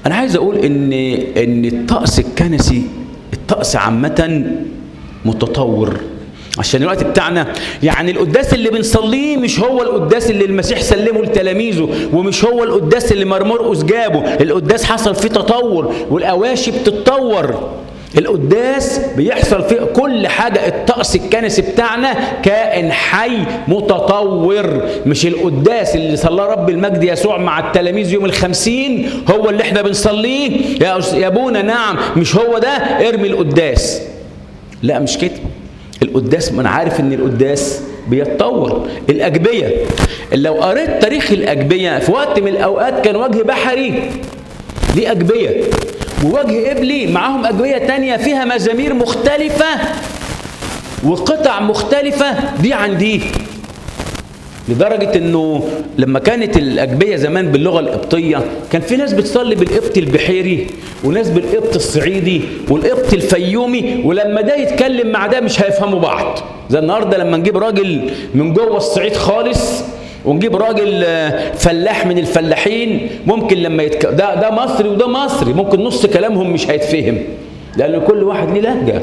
أنا عايز أقول إن الطقس الكنسي، الطقس عامة متطور عشان الوقت بتاعنا. يعني القداس اللي بنصليه مش هو القداس اللي المسيح سلمه لتلاميذه، ومش هو القداس اللي مرقس جابه. القداس حصل فيه تطور، والأواشي بتتطور. القداس بيحصل فيه كل حاجة. الطقس الكنسي بتاعنا كائن حي متطور، مش القداس اللي صلاه رب المجد يسوع مع التلاميذ يوم الخمسين هو اللي احنا بنصليه. يا ابونا نعم مش هو ده، ارمي القداس. لا مش كده. القداس، ما انا عارف ان القداس بيتطور. الأجبية، لو قريت تاريخ الأجبية في وقت من الأوقات كان وجه بحري دي أجبية، ووجه قبلي معاهم أجبية تانية فيها مزامير مختلفة وقطع مختلفة دي عن دي، لدرجة انه لما كانت الأجبية زمان باللغة القبطية كان في ناس بتصلي بالقبط البحيري وناس بالقبط الصعيدي والقبط الفيومي، ولما ده يتكلم مع ده مش هيفهموا بعض. زي النهارده لما نجيب راجل من جوه الصعيد خالص ونجيب راجل فلاح من الفلاحين، ممكن لما ده مصري وده مصري، ممكن نص كلامهم مش هيتفهم لأن كل واحد ليه لهجة.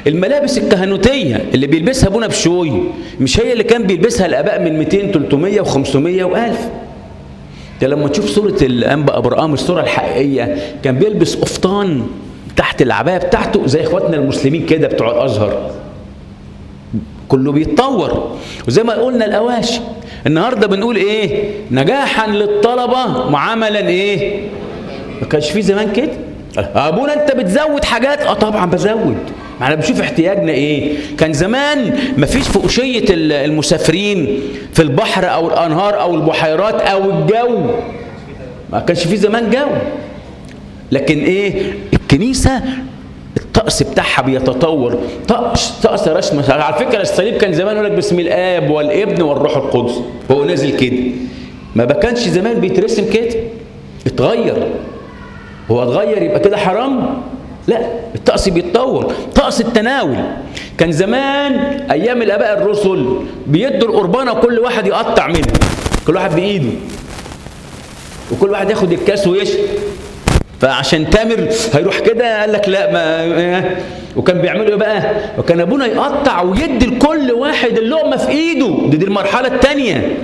الملابس الكهنوتية اللي بيلبسها ابونا بشوي مش هي اللي كان بيلبسها الآباء من 200 300 و500 و1000. ده لما تشوف صورة الأنبا أبرام الصورة الحقيقية كان بيلبس قفطان تحت العباية بتاعته زي إخواتنا المسلمين كده بتوع الأزهر. كله بيتطور. وزي ما قلنا الأواشي النهاردة بنقول إيه؟ نجاحا للطلبة معاملا إيه؟ ما كانش فيه زمان كده. أبونا أنت بتزود حاجات؟ طبعا بزود، ما احنا بنشوف احتياجنا ايه. كان زمان مفيش فؤوشية المسافرين في البحر او الانهار او البحيرات او الجو، ما كانش في زمان جو. لكن ايه؟ الكنيسة الطقس بتاعها بيتطور. طقس رسم. على فكرة الصليب كان زمان يقول لك باسم الاب والابن والروح القدس، هو نازل كده. ما كانش زمان بيترسم كده، اتغير. هو اتغير يبقى كده حرام؟ لا، الطقس بيتطور. طقس التناول كان زمان ايام الاباء الرسل بيدوا القربانه كل واحد يقطع منه، كل واحد بايده، وكل واحد ياخد الكاس ويشرب. فعشان تامر هيروح كده قال لك لا ما. وكان بيعملوا ايه بقى؟ وكان ابونا يقطع ويدي لكل واحد اللقمه في ايده. دي المرحله الثانيه.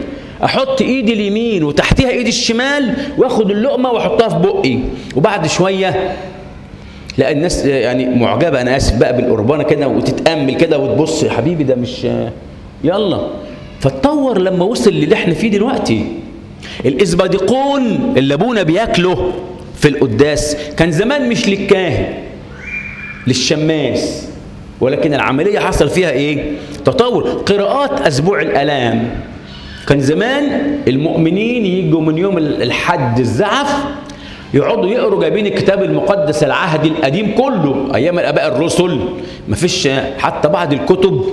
احط ايدي اليمين وتحتها ايدي الشمال واخد اللقمه واحطها في بقي، وبعد شويه لا الناس يعني معجبه، انا اسف بقى، بالقربانه كده وتتامل كده وتبص، يا حبيبي ده مش يلا. فاتطور لما وصل للي احنا فيه دلوقتي. الاسباديقون اللي ابونا بياكله في القداس كان زمان مش للكاهن، للشماس، ولكن العمليه حصل فيها ايه؟ تطور. قراءات اسبوع الالام كان زمان المؤمنين يجوا من يوم الحد الزعف يقعدوا يقروا جايبين الكتاب المقدس العهد القديم كله ايام الاباء الرسل. ما فيش حتى بعض الكتب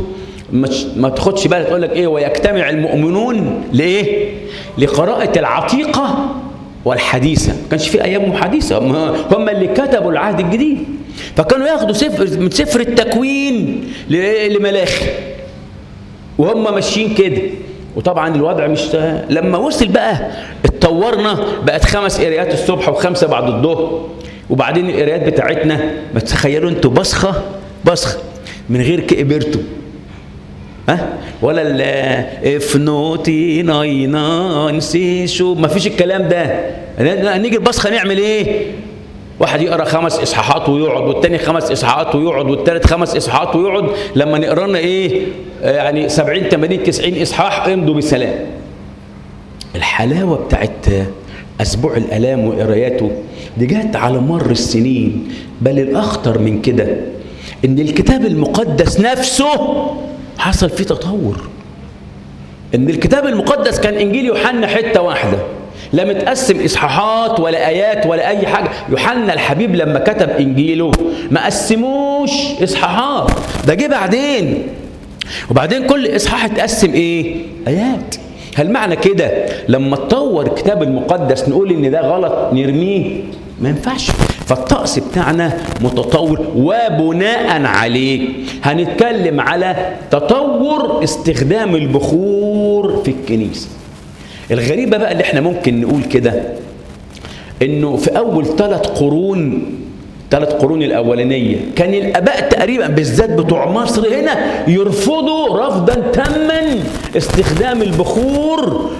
ما تاخدش بالك تقول لك ايه ويجتمع المؤمنون لايه؟ لقراءه العتيقه والحديثه. ما كانش في ايام حديثه، هم اللي كتبوا العهد الجديد. فكانوا ياخدوا من سفر التكوين لملاخي وهم ماشيين كده. وطبعا الوضع مش لما وصل بقى اتطورنا، بقت 5 قرايات الصبح و5 بعد الظهر، وبعدين القرايات بتاعتنا ما تتخيلوا انتوا بصخه من غير كبرتوا ولا افنوتي ناينا نسيشو، ما فيش الكلام ده. نيجي البصخه نعمل ايه؟ واحد يقرا 5 اصحاحات ويقعد، والتاني 5 اصحاحات ويقعد، والتالت 5 اصحاحات ويقعد. لما نقرا لنا ايه يعني 70 80 90 اصحاح امضوا بسلام. الحلاوه بتاعت اسبوع الالام وقراياته دي جت على مر السنين. بل الاخطر من كده ان الكتاب المقدس نفسه حصل فيه تطور. ان الكتاب المقدس كان انجيل يوحنا حته واحده، لا متقسم اصحاحات ولا ايات ولا اي حاجه. يوحنا الحبيب لما كتب انجيله ما قسموش اصحاحات، ده جه بعدين. وبعدين كل اصحاح اتقسم ايه؟ ايات. هل معنى كده لما تطور الكتاب المقدس نقول ان ده غلط نرميه؟ ما ينفعش. فالطقس بتاعنا متطور، وبناء عليه هنتكلم على تطور استخدام البخور في الكنيسه. الغريبة بقى اللي احنا ممكن نقول كده انه في اول 3 قرون الاولانيه كان الاباء تقريبا بالذات بتوع مصر هنا يرفضوا رفضا تاما استخدام البخور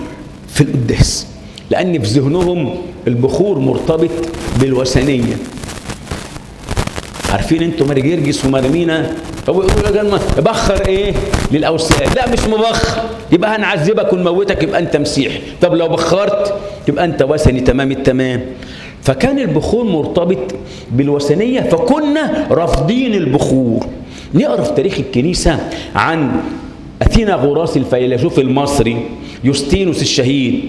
في القداس، لان في ذهنهم البخور مرتبط بالوثنيه. عارفين انتوا ماري جرجس ومارمينا، هو يقولوا يا جماعه بخر ايه للاوثان؟ لا مش مبخر، يبقى هنعذبك ونموتك يبقى انت مسيحي. طب لو بخرت يبقى انت وثني تمام التمام. فكان البخور مرتبط بالوثنيه، فكنا رافضين البخور. نقرا في تاريخ الكنيسه عن اثيناغوراس الفيلسوف المصري، يوستينوس الشهيد،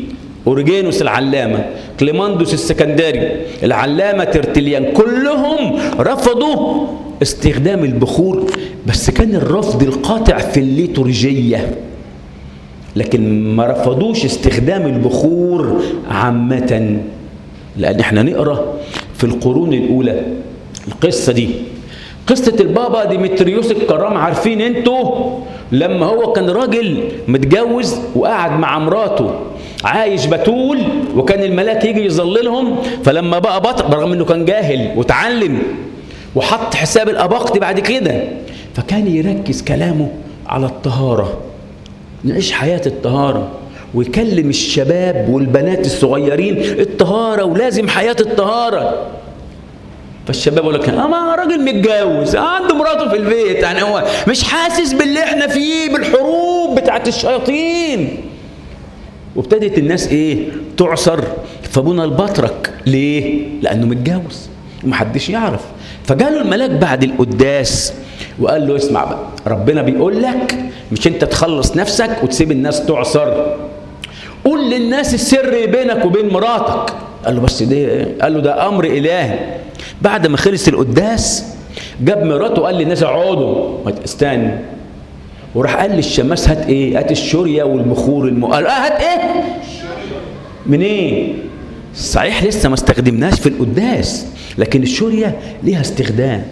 أوريجينوس العلامة، كليماندوس السكندري، العلامة ترتليان، كلهم رفضوا استخدام البخور، بس كان الرفض القاطع في الليتورجية، لكن ما رفضوش استخدام البخور عامة. لأن احنا نقرأ في القرون الأولى القصة دي، قصة البابا ديمتريوس الكرام. عارفين انتوا لما هو كان راجل متجوز وقاعد مع مراته عايش بتول، وكان الملاك يجي يظللهم، فلما بقى بطل برغم انه كان جاهل وتعلم وحط حساب الأباقطي بعد كده، فكان يركز كلامه على الطهارة، نعيش حياة الطهارة، ويكلم الشباب والبنات الصغيرين الطهارة ولازم حياة الطهارة. فالشباب يقول لك ما راجل متجوز عنده مراته في البيت، يعني هو مش حاسس باللي احنا فيه بالحروب بتاعت الشياطين. وابتدت الناس ايه تعصر فابونا البطرك. ليه؟ لانه متجوز ومحدش يعرف. فجاله الملاك بعد القداس وقال له اسمع بقى، ربنا بيقول لك مش انت تخلص نفسك وتسيب الناس تعصر، قول للناس السر بينك وبين مراتك. قال له بس ده، قال له ده امر الهي. بعد ما خلص القداس جاب مراته وقال للناس اقعدوا استنى، وراح قال للشماس هات ايه؟ هات الشوريه والبخور قال هات ايه؟ من ايه؟ صحيح لسه ما استخدمناش في القداس، لكن الشوريه ليها استخدام.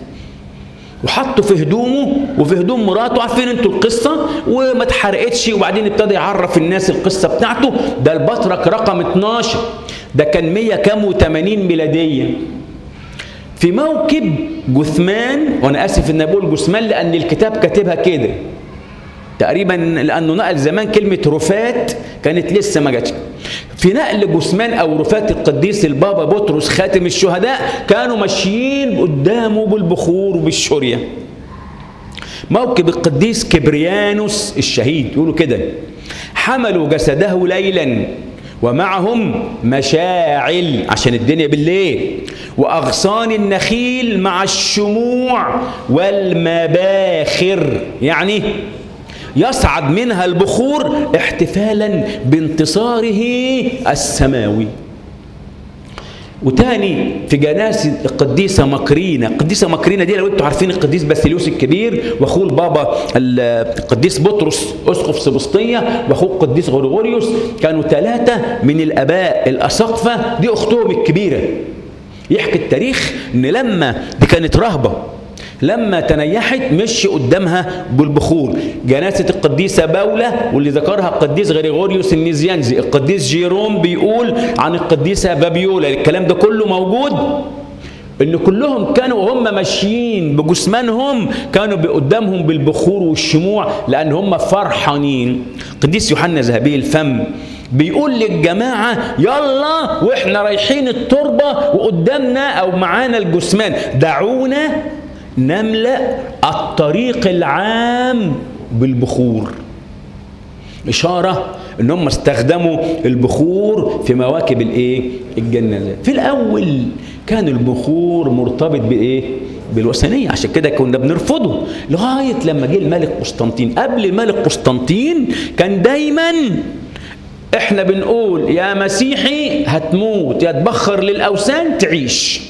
وحطوا في هدومه وفي هدوم مراته، عارفين انتوا القصه، وما اتحرقتش. وبعدين ابتدى يعرف الناس القصه بتاعته. ده البطرك رقم 12، ده كان 180 ميلاديه، في موكب جثمان. وانا اسف ان بقول جثمان لان الكتاب كاتبها كده تقريبا، لانه نقل زمان كلمه رفات كانت لسه ما جاتش. في نقل جثمان او رفات القديس البابا بطرس خاتم الشهداء، كانوا ماشيين قدامه بالبخور وبالشوريه. موكب القديس كبريانوس الشهيد يقولوا كده، حملوا جسده ليلا ومعهم مشاعل عشان الدنيا بالليل، وأغصان النخيل مع الشموع والمباخر، يعني يصعد منها البخور احتفالا بانتصاره السماوي. وتاني في جنازة القديسة مكرينة. القديسة مكرينة دي لو انتوا عارفين القديس باسيليوس الكبير واخوه البابا القديس بطرس اسقف سبسطية واخوه القديس غريغوريوس، كانوا 3 من الاباء الاساقفة، دي اختهم الكبيرة. يحكي التاريخ ان لما دي كانت رهبة، لما تنيحت مشي قدامها بالبخور. جنازة القديسة باولة واللي ذكرها القديس غريغوريوس النيزيانزي، القديس جيروم بيقول عن القديسة بابيولا، الكلام ده كله موجود، ان كلهم كانوا وهم ماشيين بجثمانهم كانوا قدامهم بالبخور والشموع لان هم فرحانين. القديس يوحنا ذهبي الفم بيقول للجماعة يلا واحنا رايحين التربة وقدامنا او معانا الجثمان، دعونا نملأ الطريق العام بالبخور. إشارة إن هم استخدموا البخور في مواكب الإيه؟ الجنازات. في الأول كان البخور مرتبط بإيه؟ بالوثنية، عشان كده كنا بنرفضه لغاية لما جه الملك قسطنطين. قبل الملك قسطنطين كان دايما إحنا بنقول يا مسيحي هتموت، يا تبخر للأوثان تعيش.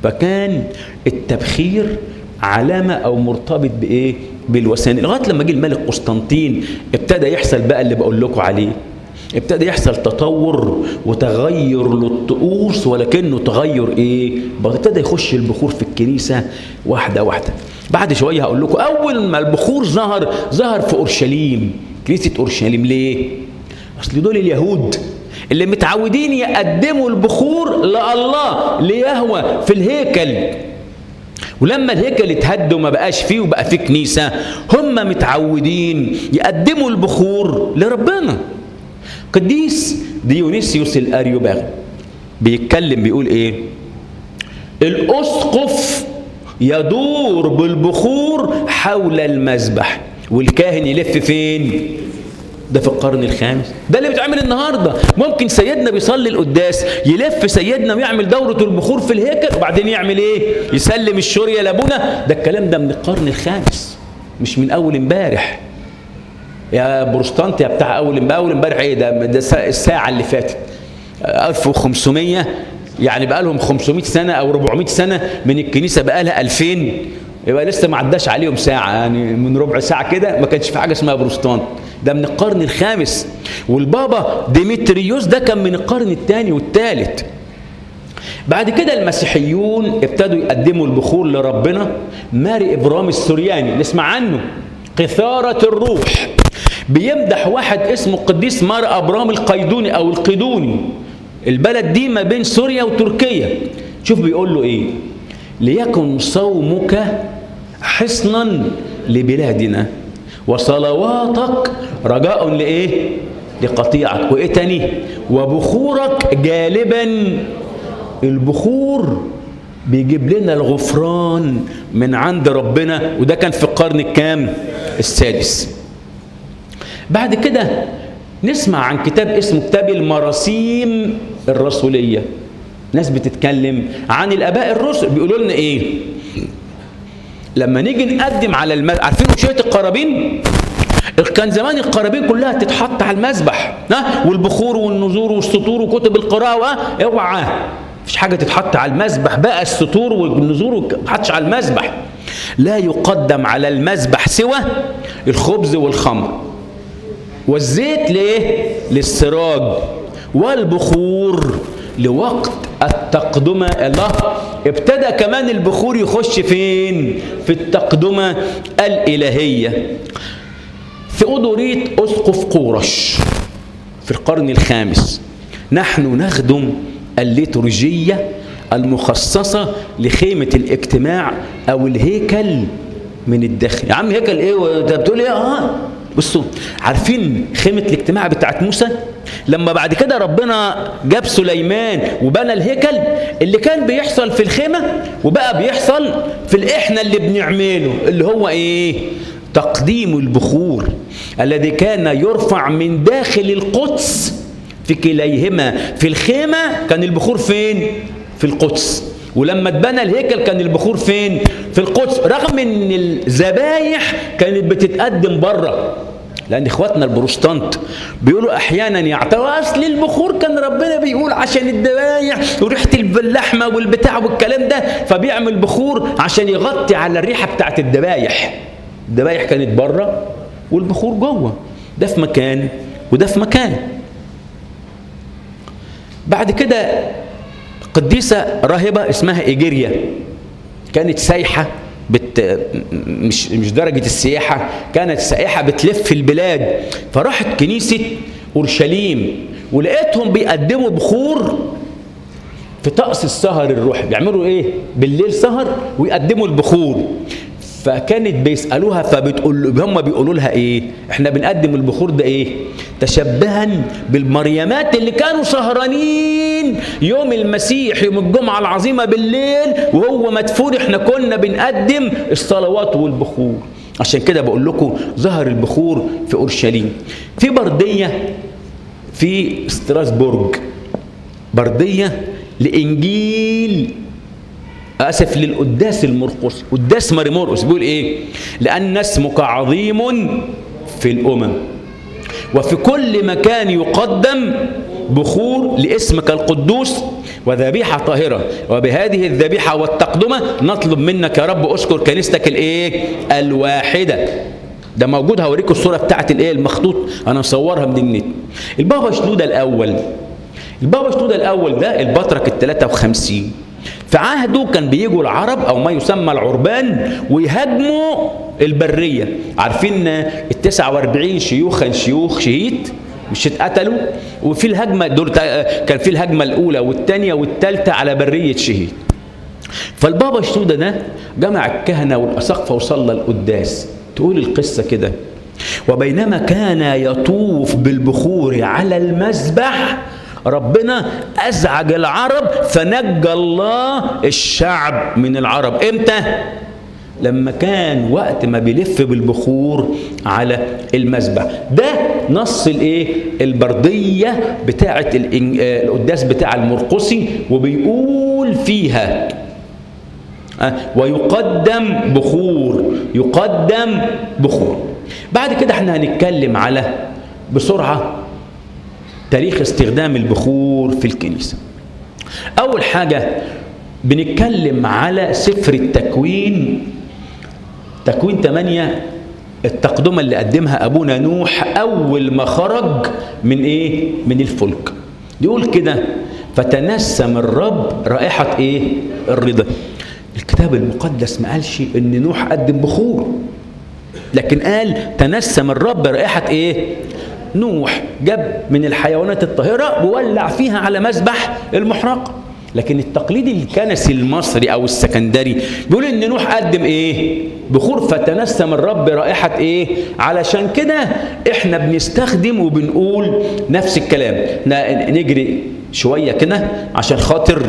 فكان التبخير علامة أو مرتبط بإيه؟ بالوثنية. لغاية لما جه الملك قسطنطين ابتدى يحصل بقى اللي بقول لكم عليه، ابتدى يحصل تطور وتغير للطقوس، ولكنه تغير إيه؟ ابتدى يخش البخور في الكنيسة واحدة واحدة. بعد شوية هقول لكم أول ما البخور ظهر في أورشليم، كنيسة أورشليم. ليه؟ أصل دول اليهود اللي متعودين يقدموا البخور لله ليهوى في الهيكل، ولما الهيكل اتهد وما بقاش فيه وبقى فيه كنيسة، هم متعودين يقدموا البخور لربنا. قديس ديونيسيوس الأريوباغي بيتكلم بيقول ايه؟ الأسقف يدور بالبخور حول المذبح والكاهن يلف فين؟ ده في القرن الخامس. ده اللي بيتعمل النهارده. ممكن سيدنا بيصلي القداس يلف سيدنا ويعمل دورة البخور في الهيكل، وبعدين يعمل ايه؟ يسلم الشورية لابونا. ده الكلام ده من القرن الخامس، مش من اول امبارح. يا بروستانت يا بتاع اول امبارح ايه ده الساعة اللي فاتت 1500، يعني بقى لهم 500 سنة او 400 سنة من الكنيسة، بقى لها 2000، يبقى لسه ما عداش عليهم ساعة، يعني من ربع ساعة كده ما كانش في حاجة اسمها بروستانت. ده من القرن الخامس. والبابا ديمتريوس ده كان من القرن الثاني والثالث. بعد كده المسيحيون ابتدوا يقدموا البخور لربنا. ماري إبرام السورياني نسمع عنه، قثارة الروح، بيمدح واحد اسمه قديس مار أبرام القيدوني أو القيدوني. البلد دي ما بين سوريا وتركيا. شوف بيقول له ايه؟ ليكن صومك حصنا لبلادنا وصلواتك رجاء لإيه؟ لقطيعك. وإيه تاني؟ وبخورك جالبا. البخور بيجيب لنا الغفران من عند ربنا، وده كان في القرن الكام؟ السادس. بعد كده نسمع عن كتاب اسمه كتاب المراسيم الرسولية. ناس بتتكلم عن الآباء الرسل، بيقولوا لنا إيه؟ لما نيجي نقدم على عارفين وشية القرابين؟ كان زمان القرابين كلها تتحط على المذبح، والبخور والنذور والسطور وكتب القراءة، اوعى مفيش حاجة تتحط على المذبح بقى، السطور والنذور ما تتحطش على المذبح. لا يقدم على المذبح سوى الخبز والخمر، والزيت ليه؟ للسراج، والبخور لوقت التقدمة. الله ابتدى كمان البخور يخش فين؟ في التقدمة الإلهية. في أدورية أسقف قورش في القرن الخامس نحن نخدم الليتورجية المخصصة لخيمة الاجتماع أو الهيكل من الداخل. يا عم هيكل ايه وانت بتقول ايه؟ بصوا، عارفين خيمة الاجتماع بتاعت موسى؟ لما بعد كده ربنا جاب سليمان وبنى الهيكل، اللي كان بيحصل في الخيمة وبقى بيحصل في الإحنا اللي بنعمله، اللي هو ايه؟ تقديم البخور الذي كان يرفع من داخل القدس في كليهما. في الخيمة كان البخور فين؟ في القدس. ولما اتبنى الهيكل كان البخور فين؟ في القدس، رغم ان الذبايح كانت بتتقدم بره. لان اخواتنا البروتستانت بيقولوا احيانا يعتبر اصل البخور كان ربنا بيقول عشان الذبايح وريحه اللحمه والبتاع والكلام ده، فبيعمل بخور عشان يغطي على الريحه بتاعت الذبايح. الذبايح كانت بره والبخور جوه، ده في مكان وده في مكان. بعد كده قديسة راهبة اسمها إيجيريا، كانت سايحة مش درجة السياحة، كانت سائحة بتلف البلاد، فراحت كنيسة أورشليم ولقيتهم بيقدموا بخور في طقس السهر الروحي. بيعملوا ايه؟ بالليل سهر ويقدموا البخور. فكانت بيسألوها فبتقول هم بيقولوا لها ايه؟ احنا بنقدم البخور ده ايه؟ تشبها بالمريمات اللي كانوا سهرانين يوم المسيح يوم الجمعة العظيمة بالليل وهو مدفون، احنا كنا بنقدم الصلوات والبخور. عشان كده بقول لكم ظهر البخور في أورشليم. في بردية في ستراسبورج، بردية لإنجيل للقداس المرقس، قداس ماري مرقس، بيقول ايه؟ لأن اسمك عظيم في الأمم وفي كل مكان يقدم بخور لاسمك القدوس وذبيحة طاهرة، وبهذه الذبيحة والتقدمة نطلب منك يا رب أشكر كنيستك الايه؟ الواحدة. ده موجود، هوريكم الصورة بتاعت الايه المخطوط، انا مصورها من النت. البابا شنودة الأول، البابا شنودة الأول ده البطرك ال53. في عهده كان بيجوا العرب أو ما يسمى العربان ويهاجموا البرية. عارفين ال49 شيوخ شهيد مش اتقتلوا؟ وفي الهجمة دول كان في الهجمة الأولى والثانية والثالثة على برية شهيد. فالبابا شنودة ده جمع الكهنة والأساقفة وصلى القداس. تقول القصة كده: وبينما كان يطوف بالبخور على المذبح ربنا أزعج العرب فنجى الله الشعب من العرب. إمتى؟ لما كان وقت ما بيلف بالبخور على المذبح. ده نص البردية بتاعة القداس بتاع المرقسي، وبيقول فيها ويقدم بخور، يقدم بخور. بعد كده احنا هنتكلم على بسرعة تاريخ استخدام البخور في الكنيسة. أول حاجة بنتكلم على سفر التكوين، تكوين 8، التقدمة اللي قدمها أبونا نوح أول ما خرج من من الفلك. يقول كده: فتنسم الرب رائحة الرضا. الكتاب المقدس ما قالش إن نوح قدم بخور، لكن قال تنسم الرب رائحة نوح جاب من الحيوانات الطاهرة وولع فيها على مذبح المحرقة. لكن التقليد الكنسي المصري أو السكندري بيقول إن نوح قدم بخور، فتنسم الرب رائحة علشان كده إحنا بنستخدم وبنقول نفس الكلام. نجري شوية كده عشان خاطر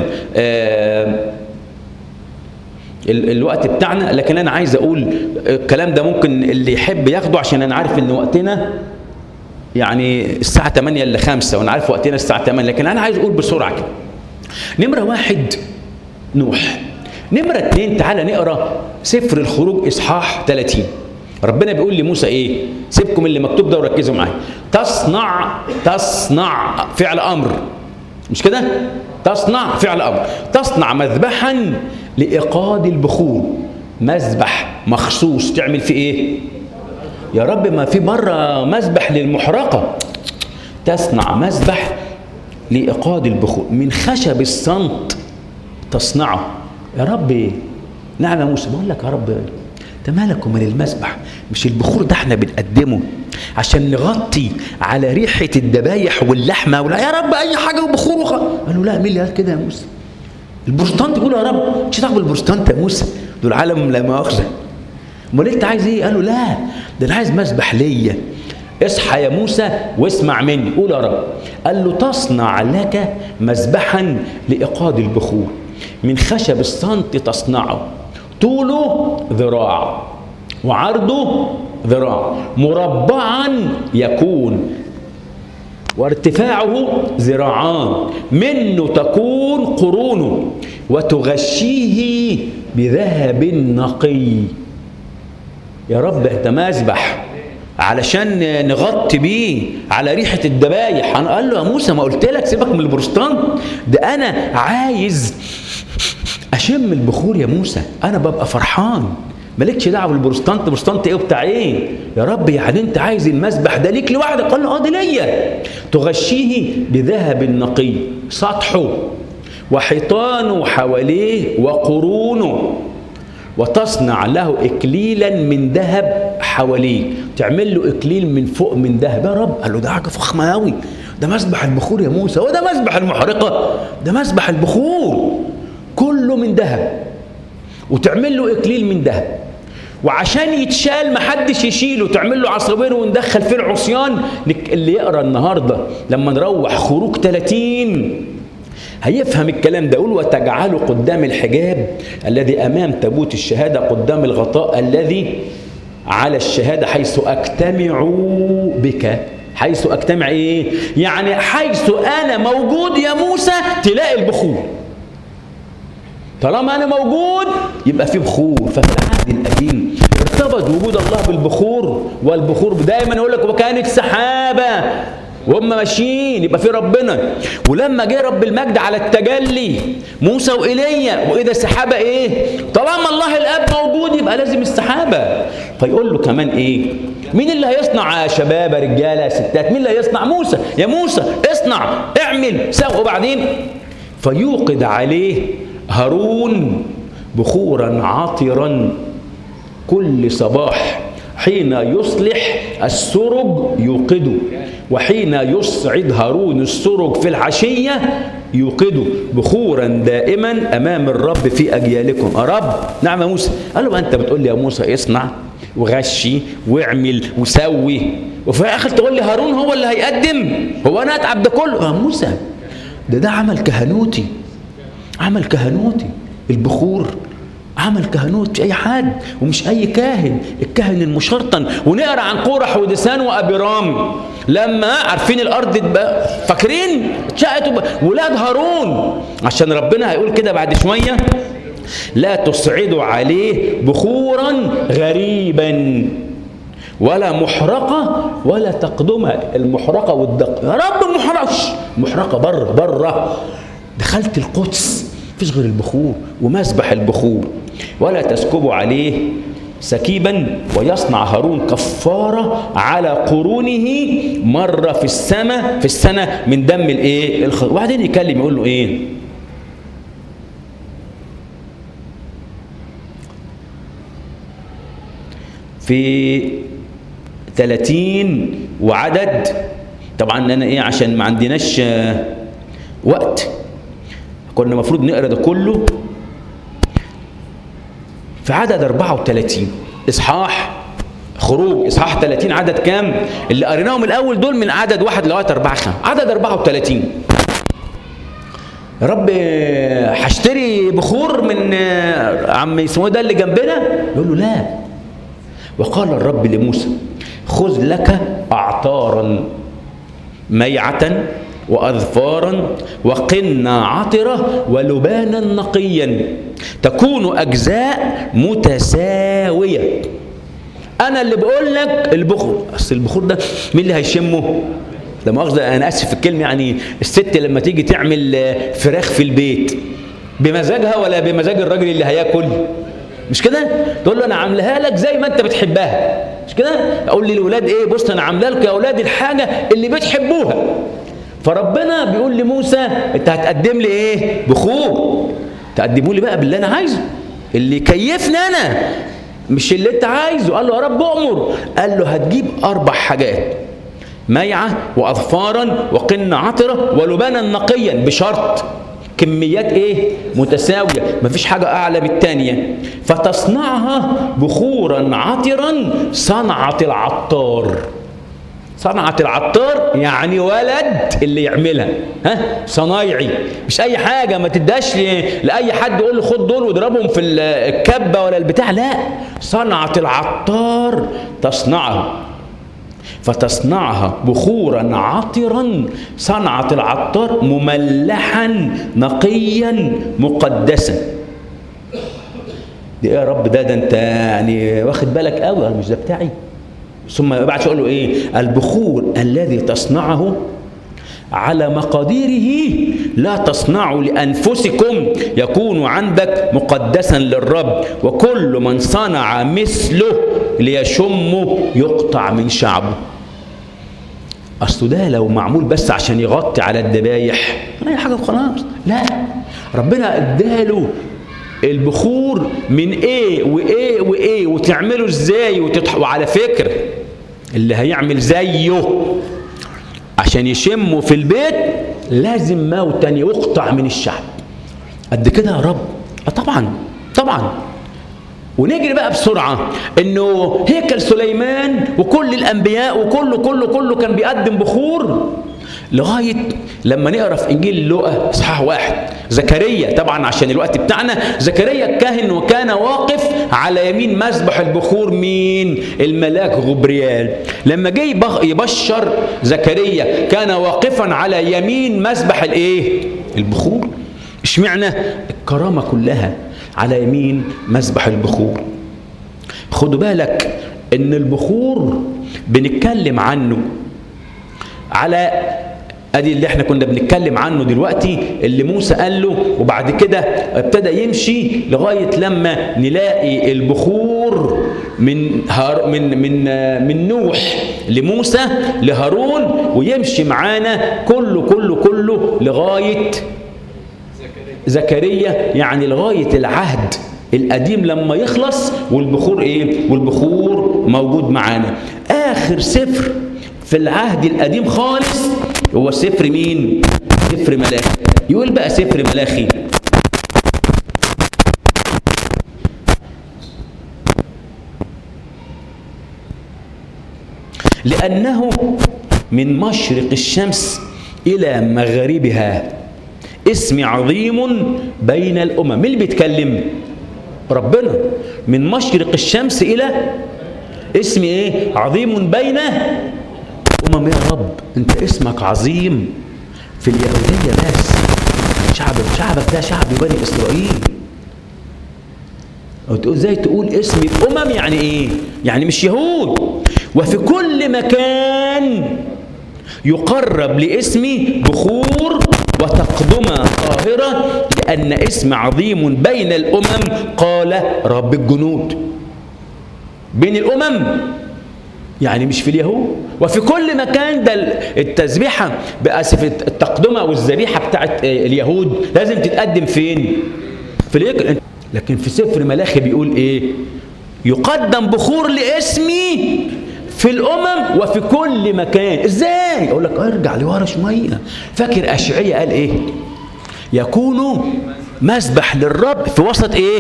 الوقت بتاعنا، لكن أنا عايز أقول الكلام ده ممكن اللي يحب ياخده، عشان أنا عارف إن وقتنا يعني الساعة 8 إلا 5، وأنا عارف وقتنا الساعة 8، لكن أنا عايز أقول بسرعة كده. نمرة 1 نوح. نمرة 2 تعالى نقرأ سفر الخروج إصحاح 30. ربنا بيقول لموسى سيبكم اللي مكتوب ده وركزوا معايا. تصنع فعل أمر، مش كده؟ تصنع فعل أمر. تصنع مذبحا لإيقاد البخور، مذبح مخصوص تعمل فيه يا رب؟ ما في بره مذبح للمحرقة. تصنع مذبح لإيقاد البخور من خشب الصمت تصنعه. يا رب نعم يا موسى. بقول لك يا رب انت مالك ومال المذبح؟ مش البخور ده احنا بنقدمه عشان نغطي على ريحة الذبايح واللحمة ولا يا رب أي حاجة وبخور قالوا لا، مين اللي قال كده يا موسى؟ البروتستانت يقولوا يا رب مش هتاخد البروتستانت يا موسى، دول عالم لا مؤاخذة. امال انت عايز قالوا لا، ده انا عايز مذبح ليا. اصحى يا موسى واسمع مني. قول يا رب. قال له تصنع لك مذبحا لإيقاد البخور من خشب الصمت تصنعه، طوله ذراع وعرضه ذراع، مربعا يكون وارتفاعه ذراعان، منه تكون قرونه وتغشيه بذهب نقي. يا رب انت مذبح علشان نغطي بيه على ريحة الذبايح. قال له يا موسى ما قلت لك سيبك من البروتستانت، ده انا عايز اشم البخور يا موسى، انا ببقى فرحان، مالكش دعوه بالبروتستانت. البروتستانت وبتاع يا رب؟ يعني انت عايز المذبح ده ليك لوحدك؟ قال له دي ليا. تغشيه بذهب نقي، سطحه وحيطانه حواليه وقرونه، وتصنع له إكليلا من ذهب حواليه. تعمل له إكليل من فوق من ذهب. يا رب. قال له ده حاجة فخمة أوي، ده مذبح البخور يا موسى. وده مذبح المحرقة؟ ده مذبح البخور كله من ذهب، وتعمل له إكليل من ذهب، وعشان يتشال محدش يشيله تعمل له عصابين وندخل فيه العصيان. اللي يقرأ النهاردة لما نروح خروج 30 هيفهم الكلام ده. يقول وتجعله قدام الحجاب الذي أمام تابوت الشهادة قدام الغطاء الذي على الشهادة حيث أجتمع بك. حيث أجتمع يعني حيث أنا موجود يا موسى تلاقي البخور. طالما أنا موجود يبقى في بخور. ففي العهد القديم ارتبط وجود الله بالبخور، والبخور دايما يقول لك وكانت سحابة وهم ماشيين يبقى في ربنا. ولما جه رب المجد على التجلي موسى وإيليا وإذا سحابة طالما الله الآب موجود يبقى لازم السحابة. فيقول له كمان مين اللي هيصنع يا شباب رجالة ستات؟ مين اللي هيصنع؟ موسى. يا موسى اصنع اعمل سوي. وبعدين فيوقد عليه هارون بخورا عطرا كل صباح حين يصلح السرج يوقده، وحين يصعد هارون السرج في العشية يوقده بخورا دائما أمام الرب في أجيالكم. يا رب. نعم يا موسى. قال له أنت بتقول لي يا موسى اصنع وغشي واعمل وسوي، وفي الآخر تقول لي هارون هو اللي هيقدم؟ هو أنا أتعب ده كله؟ يا موسى ده عمل كهنوتي، عمل كهنوتي. البخور عمل كهنوت أي حد، ومش أي كاهن، الكاهن المشرطن. ونقرأ عن قورح ودسان وأبيرام لما عارفين الأرض فاكرين اتشقت ولاد هارون، عشان ربنا هيقول كده بعد شوية لا تصعدوا عليه بخورا غريبا ولا محرقة ولا تقدمة. المحرقة والدق يا رب محرقة بره دخلت القدس مفيش غير البخور ومسبح البخور. ولا تسكبوا عليه سكيبا ويصنع هارون كفارة على قرونه مرة في السنة من دم الايه وبعدين يكلم يقول له ايه؟ في 30 وعدد. طبعا انا ايه عشان ما عندناش وقت كنا المفروض نقرا ده كله. في عدد 34 اصحاح خروج اصحاح 30 عدد كام اللي قريناهم الاول دول من عدد 1 لغايه 4 5 عدد 34 يا رب هشتري بخور من عم اسمه ده اللي جنبنا؟ يقول له لا. وقال الرب لموسى خذ لك اعطارا ميعة وأظفارا وقنا عطرة ولبانا نقيا تكون أجزاء متساوية. أنا اللي بقول لك البخور. أصل البخور ده مين اللي هيشمه؟ لا مؤاخذة أنا آسف في الكلمة، يعني الست لما تيجي تعمل فراخ في البيت بمزاجها ولا بمزاج الراجل اللي هياكل؟ مش كده؟ تقول له أنا عاملها لك زي ما أنت بتحبها، مش كده؟ أقول للأولاد إيه؟ بص أنا عاملها لك يا أولاد الحاجة اللي بتحبوها. فربنا بيقول لموسى انت هتقدم لي ايه؟ بخور. تقدموا لي بقى باللي انا عايزه، اللي يكيفني انا، مش اللي انت عايزه. قال له يا رب امر. قال له هتجيب 4 حاجات: ميعة واظفارا وقنا عطرة ولبانا نقيا، بشرط كميات ايه؟ متساوية، مفيش حاجة اعلى من الثانية. فتصنعها بخورا عطرا صنعة العطار. صنعة العطار يعني ولد اللي يعملها، صنايعي، مش اي حاجة. ما تداش لاي حد يقول له خد دول واضربهم في الكبة ولا البتاع، لا. صنعة العطار تصنعها. فتصنعها بخورا عطرا صنعة العطار مملحا نقيا مقدسا. دي ايه يا رب؟ ده انت يعني واخد بالك قوي، مش ده بتاعي. ثم بعد يقول له ايه؟ البخور الذي تصنعه على مقاديره لا تصنعوا لأنفسكم، يكون عندك مقدسا للرب، وكل من صنع مثله ليشمه يقطع من شعبه. أصل ده لو معمول بس عشان يغطي على الذبايح أي حاجة وخلاص، لا. ربنا اداله البخور من ايه وايه وايه وتعمله ازاي وعلى فكرة اللي هيعمل زيه عشان يشمه في البيت لازم موتا يقطع من الشعب. قد كده يا رب. طبعا. ونجري بقى بسرعة انه هيكل سليمان وكل الانبياء وكله كان بيقدم بخور، لغاية لما نقرأ في إنجيل لوقا إصحاح 1 زكريا. طبعا عشان الوقت بتاعنا، زكريا الكاهن وكان واقف على يمين مذبح البخور. مين؟ الملاك غبريال. لما جه يبشر زكريا كان واقفا على يمين مذبح الايه؟ البخور. اشمعنى؟ الكرامة كلها على يمين مذبح البخور. خدوا بالك ان البخور بنتكلم عنه على ادي اللي احنا كنا بنتكلم عنه دلوقتي، اللي موسى قال له، وبعد كده ابتدى يمشي لغايه لما نلاقي البخور من نوح لموسى لهارون، ويمشي معانا كله لغايه زكريا، يعني لغايه العهد القديم لما يخلص والبخور ايه؟ والبخور موجود معانا. اخر سفر في العهد القديم خالص هو سفر مين؟ سفر ملاخي. يقول بقى سفر ملاخي: لأنه من مشرق الشمس إلى مغربها اسم عظيم بين الأمم. مين اللي بيتكلم؟ ربنا. من مشرق الشمس إلى اسم إيه؟ عظيم بين أمم. يا رب أنت اسمك عظيم في اليهودية بس، شعبك ده شعب بني إسرائيل. ازاي تقول اسم الأمم؟ يعني إيه؟ يعني مش يهود. وفي كل مكان يقرب لاسمي بخور وتقدمة طاهرة، لأن اسم عظيم بين الأمم، قال رب الجنود. بين الأمم يعني مش في اليهود. وفي كل مكان. ده التسبيحة بأسف التقدمة والذبيحة بتاعت اليهود لازم تتقدم فين؟ في الهيكل. لكن في سفر ملاخي بيقول ايه؟ يقدم بخور لاسمي في الأمم وفي كل مكان. ازاي؟ اقول لك ارجع لورا شويه. فاكر اشعياء قال ايه؟ يكون مسبح للرب في وسط ايه؟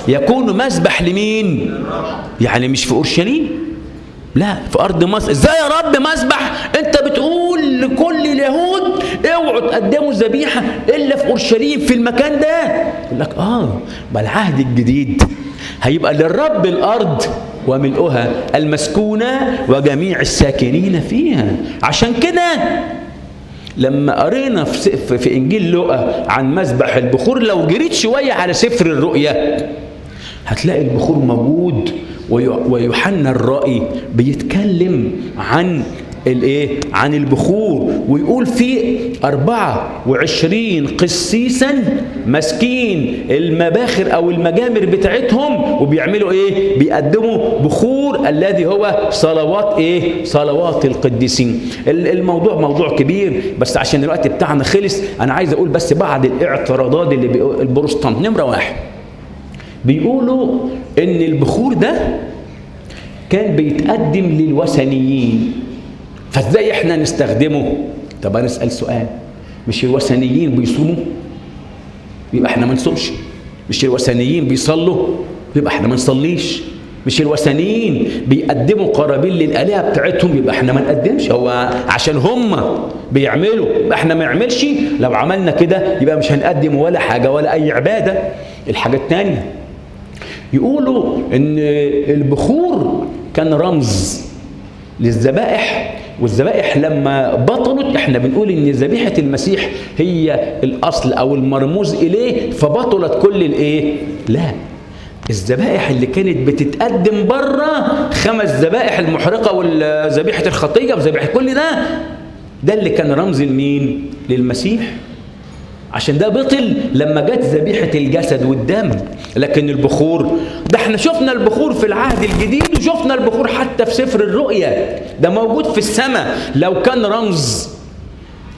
يكون مسبح لمين؟ يعني مش في اورشليم، لا في ارض مصر. ازاي يا رب مسبح؟ انت بتقول لكل اليهود اوعوا تقدموا الذبيحه الا في اورشليم في المكان ده. يقول لك ما العهد الجديد هيبقى للرب الارض وملؤها المسكونه وجميع الساكنين فيها. عشان كده لما قرينا في انجيل لوقا عن مسبح البخور، لو جريت شويه على سفر الرؤيا هتلاقي البخور موجود، ويوحنا الرائي بيتكلم عن الايه؟ عن البخور، ويقول في 24 قسيسا ماسكين المباخر او المجامر بتاعتهم وبيعملوا ايه؟ بيقدموا بخور الذي هو صلوات ايه؟ صلوات القديسين. الموضوع موضوع كبير، بس عشان الوقت بتاعنا خلص انا عايز اقول بس بعض الاعتراضات اللي البروتستانت. نمرة 1 بيقولوا ان البخور ده كان بيتقدم للوثنيين، فازاي احنا نستخدمه؟ طب انا اسال سؤال: مش الوثنيين بيصوموا؟ يبقى احنا ما نصومش. مش الوثنيين بيصلوا؟ يبقى احنا ما نصليش. مش الوثنيين بيقدموا قرابين للآلهة بتاعتهم؟ يبقى احنا ما نقدمش. هو عشان هم بيعملوا يبقى احنا ما نعملش؟ لو عملنا كده يبقى مش هنقدم ولا حاجة ولا أي عبادة. الحاجة الثانية يقولوا ان البخور كان رمز للذبائح، والذبائح لما بطلت احنا بنقول ان ذبيحة المسيح هي الاصل او المرموز اليه، فبطلت كل الايه؟ لا، الذبائح اللي كانت بتتقدم بره 5 ذبائح المحرقة وذبيحة الخطية وذبيحة كل ده اللي كان رمز لمين؟ للمسيح. عشان ده بطل لما جت ذبيحة الجسد والدم. لكن البخور ده احنا شفنا البخور في العهد الجديد، وشفنا البخور حتى في سفر الرؤيا، ده موجود في السماء. لو كان رمز،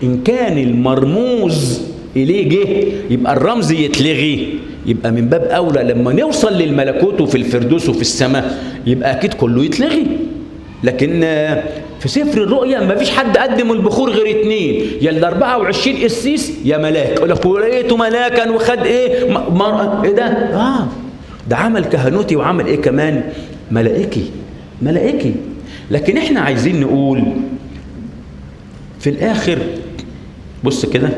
إن كان المرموز إليه جه يبقى الرمز يتلغي. يبقى من باب أولى لما نوصل للملكوت وفي الفردوس وفي السماء يبقى أكيد كله يتلغي. لكن في سفر الرؤيا ما فيش حد قدم البخور غير 2، يا ال 24 قسيس يا ملاك. يقول لك ولقيته ملاكا وخد ايه؟ ايه ده؟ ده عمل كهنوتي وعمل ايه كمان؟ ملائكي. لكن احنا عايزين نقول في الاخر، بص كده،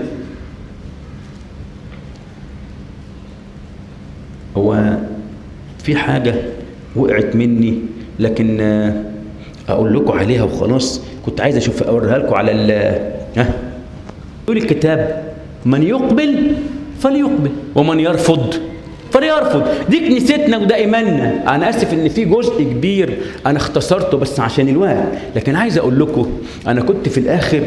هو في حاجة وقعت مني لكن اقول لكم عليها وخلاص. كنت عايز اوريها لكم على يقول الكتاب: من يقبل فليقبل ومن يرفض فليرفض. دي كنيستنا وده ايماننا. انا اسف ان في جزء كبير انا اختصرته بس عشان الوقت، لكن عايز اقول لكم انا كنت في الاخر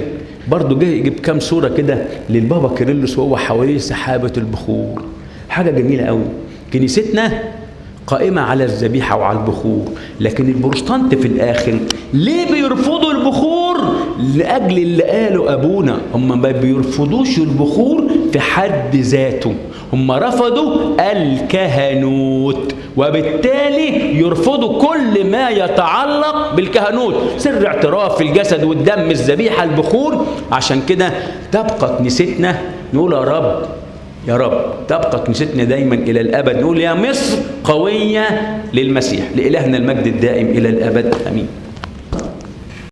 برضو جاي اجيب كام صوره كده للبابا كيرلس وهو حواليه سحابه البخور. حاجه جميله قوي. كنيستنا قائمة على الذبيحة وعلى البخور، لكن البروتستانت في الآخر ليه بيرفضوا البخور؟ لأجل اللي قاله أبونا. هم ما بيرفضوش البخور في حد ذاته، هم رفضوا الكهنوت، وبالتالي يرفضوا كل ما يتعلق بالكهنوت، سر اعتراف الجسد والدم، الذبيحة، البخور. عشان كده تبقى كنيستنا نقول يا رب يا رب، تبقى كنيستنا دايما إلى الأبد نقول يا مصر قوية للمسيح. لإلهنا المجد الدائم إلى الأبد، آمين.